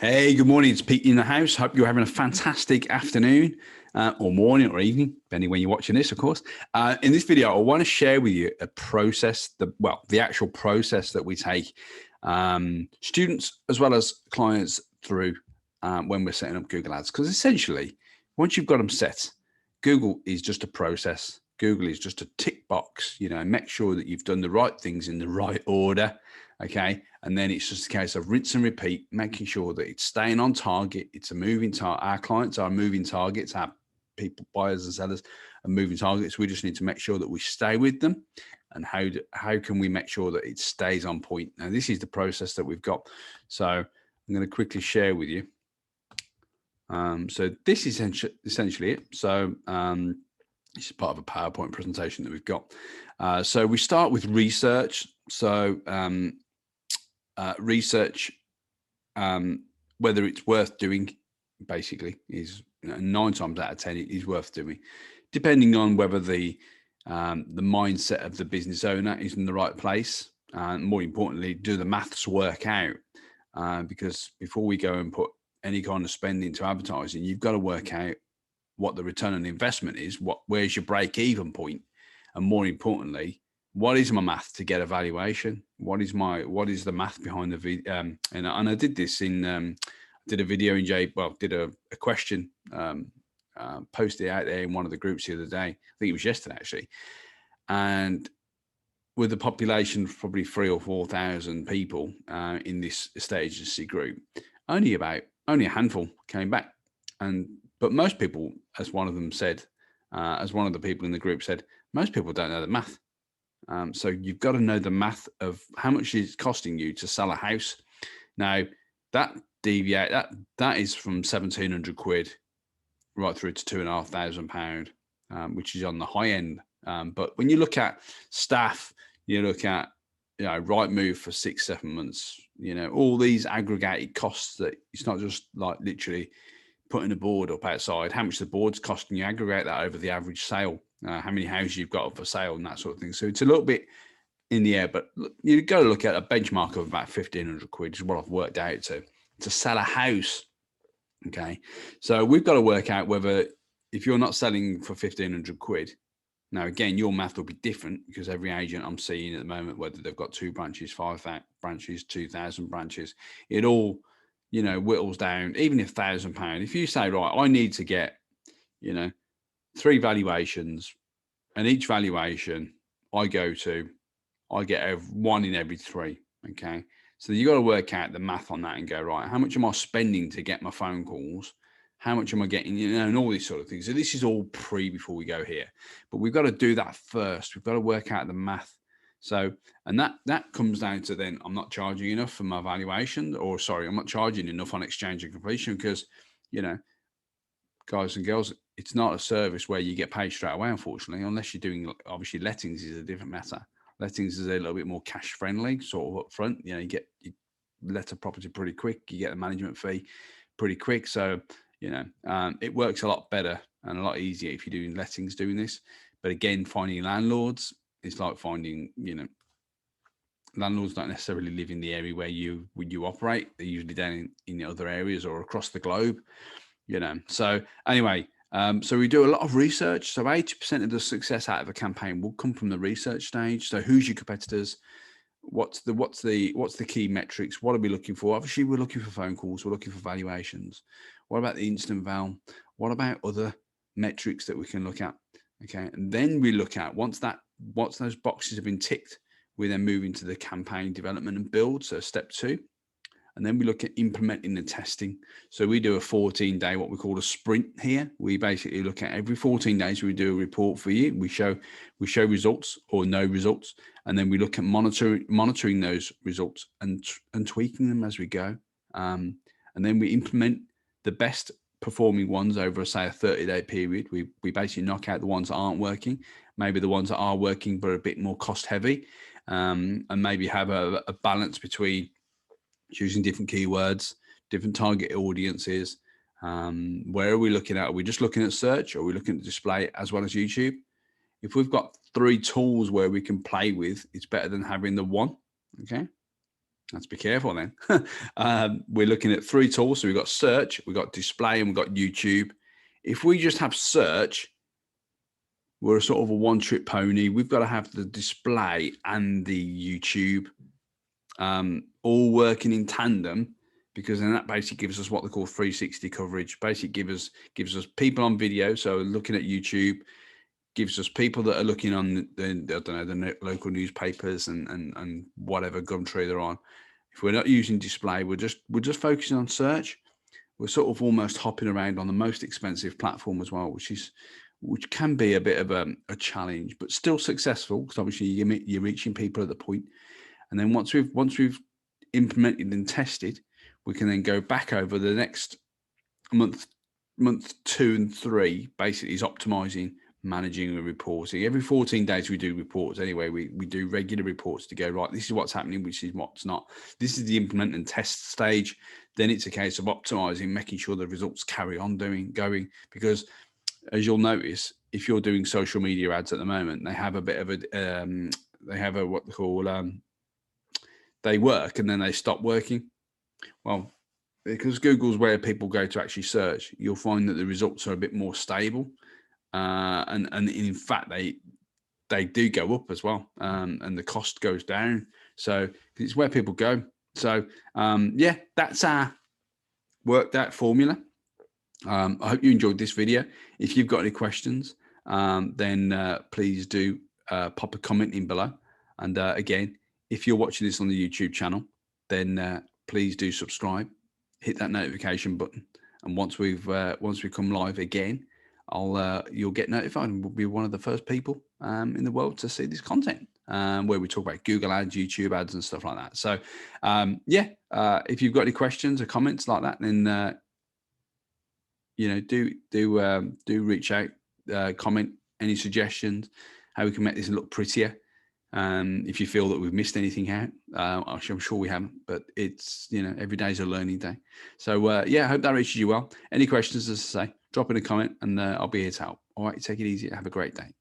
Hey, good morning. It's Pete in the house. Hope you're having a fantastic afternoon or morning or evening, depending when you're watching this, of course. In this video, I want to share with you a process, the actual process that we take students as well as clients through when we're setting up Google Ads. Because essentially, once you've got them set, Google is just a process. Google is just a tick box, make sure that you've done the right things in the right order. Okay. And then it's just a case of rinse and repeat, making sure that it's staying on target. It's a moving target. Our clients are moving targets. Our people, buyers and sellers are moving targets. We just need to make sure that we stay with them. And how can we make sure that it stays on point? Now, this is the process that we've got. So I'm going to quickly share with you. So this is essentially it. So this is part of a PowerPoint presentation that we've got. So we start with research. So research, whether it's worth doing, basically, is 9 times out of 10 it is worth doing, depending on whether the mindset of the business owner is in the right place, and more importantly, do the maths work out? Because before we go and put any kind of spend into advertising, you've got to work out what the return on investment is, where's your break-even point, and more importantly, what is my math to get a valuation? What is the math behind the video? And I did this did a video in did a question, posted out there in one of the groups the other day. I think it was yesterday actually. And with the population of probably 3,000 or 4,000 people in this estate agency group, only a handful came back. But most people, as one of them said, as one of the people in the group said, most people don't know the math. So you've got to know the math of how much it's costing you to sell a house. Now that is from 1,700 quid right through to £2,500, which is on the high end. But when you look at staff, you look at Rightmove for 6-7 months, all these aggregated costs, that it's not just like literally putting a board up outside, how much the board's costing you, aggregate that over the average sale, how many houses you've got up for sale and that sort of thing. So it's a little bit in the air, but you've got to look at a benchmark of about 1,500 quid is what I've worked out to sell a house. Okay. So we've got to work out whether, if you're not selling for 1,500 quid, now again, your math will be different because every agent I'm seeing at the moment, whether they've got 2 branches, 5 branches, 2,000 branches, it all, whittles down. Even if £1,000, if you say, right, I need to get, 3 valuations, and each valuation I get 1 in every 3. Okay. So you got to work out the math on that and go, right, how much am I spending to get my phone calls? How much am I getting, and all these sort of things. So this is all before we go here, but we've got to do that first. We've got to work out the math. So, and that comes down to then I'm not charging enough for my valuation, I'm not charging enough on exchange and completion because, guys and girls, it's not a service where you get paid straight away, unfortunately, unless you're doing, obviously lettings is a different matter. Lettings is a little bit more cash friendly, sort of up front. You let a property pretty quick, you get the management fee pretty quick. So, it works a lot better and a lot easier if you're doing lettings doing this. But again, finding landlords, it's like finding, landlords don't necessarily live in the area where you operate. They're usually down in other areas or across the globe, So anyway, so we do a lot of research. So 80% of the success out of a campaign will come from the research stage. So who's your competitors? What's the key metrics? What are we looking for? Obviously, we're looking for phone calls. We're looking for valuations. What about the instant val? What about other metrics that we can look at? Okay, and then we look at once those boxes have been ticked, we then move into the campaign development and build. So step 2. And then we look at implementing the testing. So we do a 14-day, what we call a sprint here. We basically look at every 14 days, we do a report for you. We show results or no results. And then we look at monitoring those results and tweaking them as we go. And then we implement the best performing ones over, say, a 30-day period. We basically knock out the ones that aren't working, maybe the ones that are working but are a bit more cost heavy, and maybe have a balance between choosing different keywords, different target audiences. Where are we looking at? Are we just looking at search, or are we looking at display as well as YouTube? If we've got 3 tools where we can play with, it's better than having the one. Okay. Let's be careful then. We're looking at 3 tools. So we've got search, we've got display, and we've got YouTube. If we just have search, we're a sort of a one-trick pony. We've got to have the display and the YouTube all working in tandem, because then that basically gives us what they call 360 coverage. Basically gives us people on video, so looking at YouTube, gives us people that are looking on the I don't know, the local newspapers and whatever Gumtree they're on. If we're not using display, we're just focusing on search. We're sort of almost hopping around on the most expensive platform as well, which can be a bit of a challenge, but still successful, because obviously you're reaching people at the point. And then once we've implemented and tested, we can then go back over the next month 2 and 3, basically is optimizing, managing, and reporting. Every 14 days we do reports anyway. We do regular reports to go, right, this is what's happening, which is what's not. This is the implement and test stage. Then it's a case of optimizing, making sure the results carry on going, because as you'll notice, if you're doing social media ads at the moment, they have a bit of a what they call they work and then they stop working. Well, because Google's where people go to actually search, you'll find that the results are a bit more stable, and in fact they do go up as well, and the cost goes down. So it's where people go. So yeah, that's our worked out formula. I hope you enjoyed this video. If you've got any questions, then please do pop a comment in below. And again, if you're watching this on the YouTube channel, then please do subscribe, hit that notification button, and once we come live again, you'll get notified, and we'll be one of the first people in the world to see this content, where we talk about Google ads, YouTube ads, and stuff like that. So yeah, if you've got any questions or comments like that, then do reach out, comment any suggestions, how we can make this look prettier. If you feel that we've missed anything out, I'm sure we haven't, but it's, every day is a learning day. So yeah, I hope that reaches you well. Any questions, as I say, drop in a comment, and I'll be here to help. All right, take it easy. Have a great day.